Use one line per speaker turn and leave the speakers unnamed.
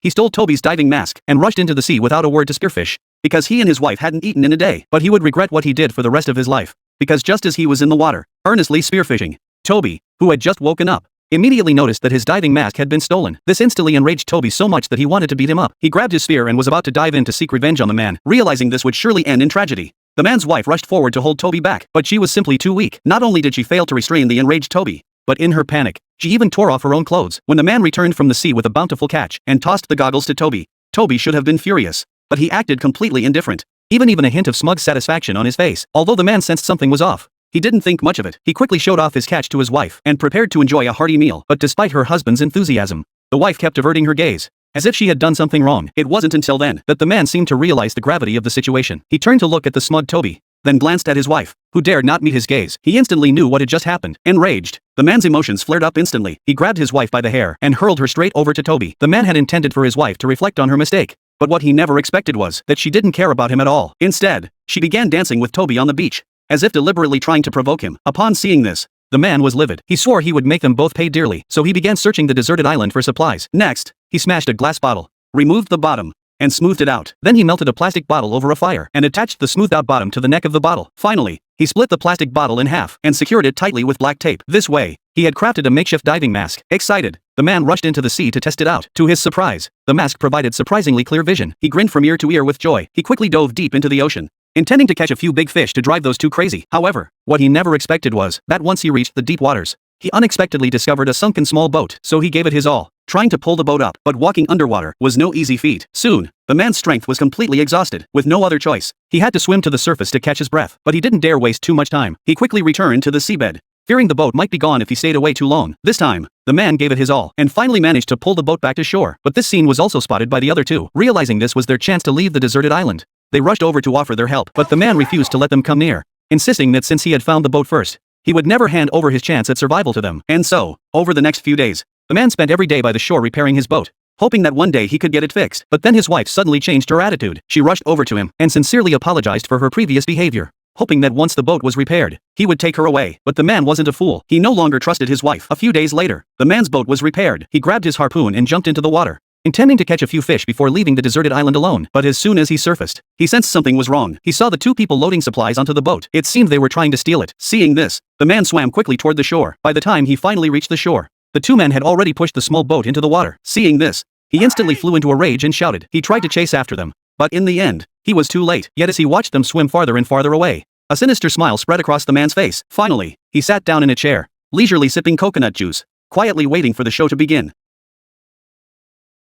He stole Toby's diving mask and rushed into the sea without a word to Spearfish, because he and his wife hadn't eaten in a day. But he would regret what he did for the rest of his life, because just as he was in the water, earnestly spearfishing, Toby, who had just woken up, immediately noticed that his diving mask had been stolen. This instantly enraged Toby so much that he wanted to beat him up. He grabbed his spear and was about to dive in to seek revenge on the man, realizing this would surely end in tragedy. The man's wife rushed forward to hold Toby back, but she was simply too weak. Not only did she fail to restrain the enraged Toby, but in her panic, she even tore off her own clothes. When the man returned from the sea with a bountiful catch and tossed the goggles to Toby, Toby should have been furious, but he acted completely indifferent, even a hint of smug satisfaction on his face. Although the man sensed something was off, he didn't think much of it. He quickly showed off his catch to his wife and prepared to enjoy a hearty meal. But despite her husband's enthusiasm, the wife kept averting her gaze, as if she had done something wrong. It wasn't until then that the man seemed to realize the gravity of the situation. He turned to look at the smug Toby, then glanced at his wife, who dared not meet his gaze. He instantly knew what had just happened. Enraged, the man's emotions flared up instantly. He grabbed his wife by the hair and hurled her straight over to Toby. The man had intended for his wife to reflect on her mistake, but what he never expected was that she didn't care about him at all. Instead, she began dancing with Toby on the beach, as if deliberately trying to provoke him. Upon seeing this, the man was livid. He swore he would make them both pay dearly, so he began searching the deserted island for supplies. Next, he smashed a glass bottle, removed the bottom, and smoothed it out. Then he melted a plastic bottle over a fire and attached the smoothed out bottom to the neck of the bottle. Finally, he split the plastic bottle in half and secured it tightly with black tape. This way, he had crafted a makeshift diving mask. Excited, the man rushed into the sea to test it out. To his surprise, the mask provided surprisingly clear vision. He grinned from ear to ear with joy. He quickly dove deep into the ocean, intending to catch a few big fish to drive those two crazy. However, what he never expected was that once he reached the deep waters, he unexpectedly discovered a sunken small boat. So he gave it his all, trying to pull the boat up. But walking underwater was no easy feat. Soon, the man's strength was completely exhausted. With no other choice, he had to swim to the surface to catch his breath. But he didn't dare waste too much time. He quickly returned to the seabed, fearing the boat might be gone if he stayed away too long. This time, the man gave it his all and finally managed to pull the boat back to shore. But this scene was also spotted by the other two. Realizing this was their chance to leave the deserted island, they rushed over to offer their help. But the man refused to let them come near, insisting that since he had found the boat first, he would never hand over his chance at survival to them. And so, over the next few days, the man spent every day by the shore repairing his boat, hoping that one day he could get it fixed. But then his wife suddenly changed her attitude. She rushed over to him and sincerely apologized for her previous behavior, hoping that once the boat was repaired, he would take her away. But the man wasn't a fool. He no longer trusted his wife. A few days later, the man's boat was repaired. He grabbed his harpoon and jumped into the water, intending to catch a few fish before leaving the deserted island alone. But as soon as he surfaced, he sensed something was wrong. He saw the two people loading supplies onto the boat. It seemed they were trying to steal it. Seeing this, the man swam quickly toward the shore. By the time he finally reached the shore, the two men had already pushed the small boat into the water. Seeing this, he instantly flew into a rage and shouted. He tried to chase after them, but in the end, he was too late. Yet as he watched them swim farther and farther away, a sinister smile spread across the man's face. Finally, he sat down in a chair, leisurely sipping coconut juice, quietly waiting for the show to begin.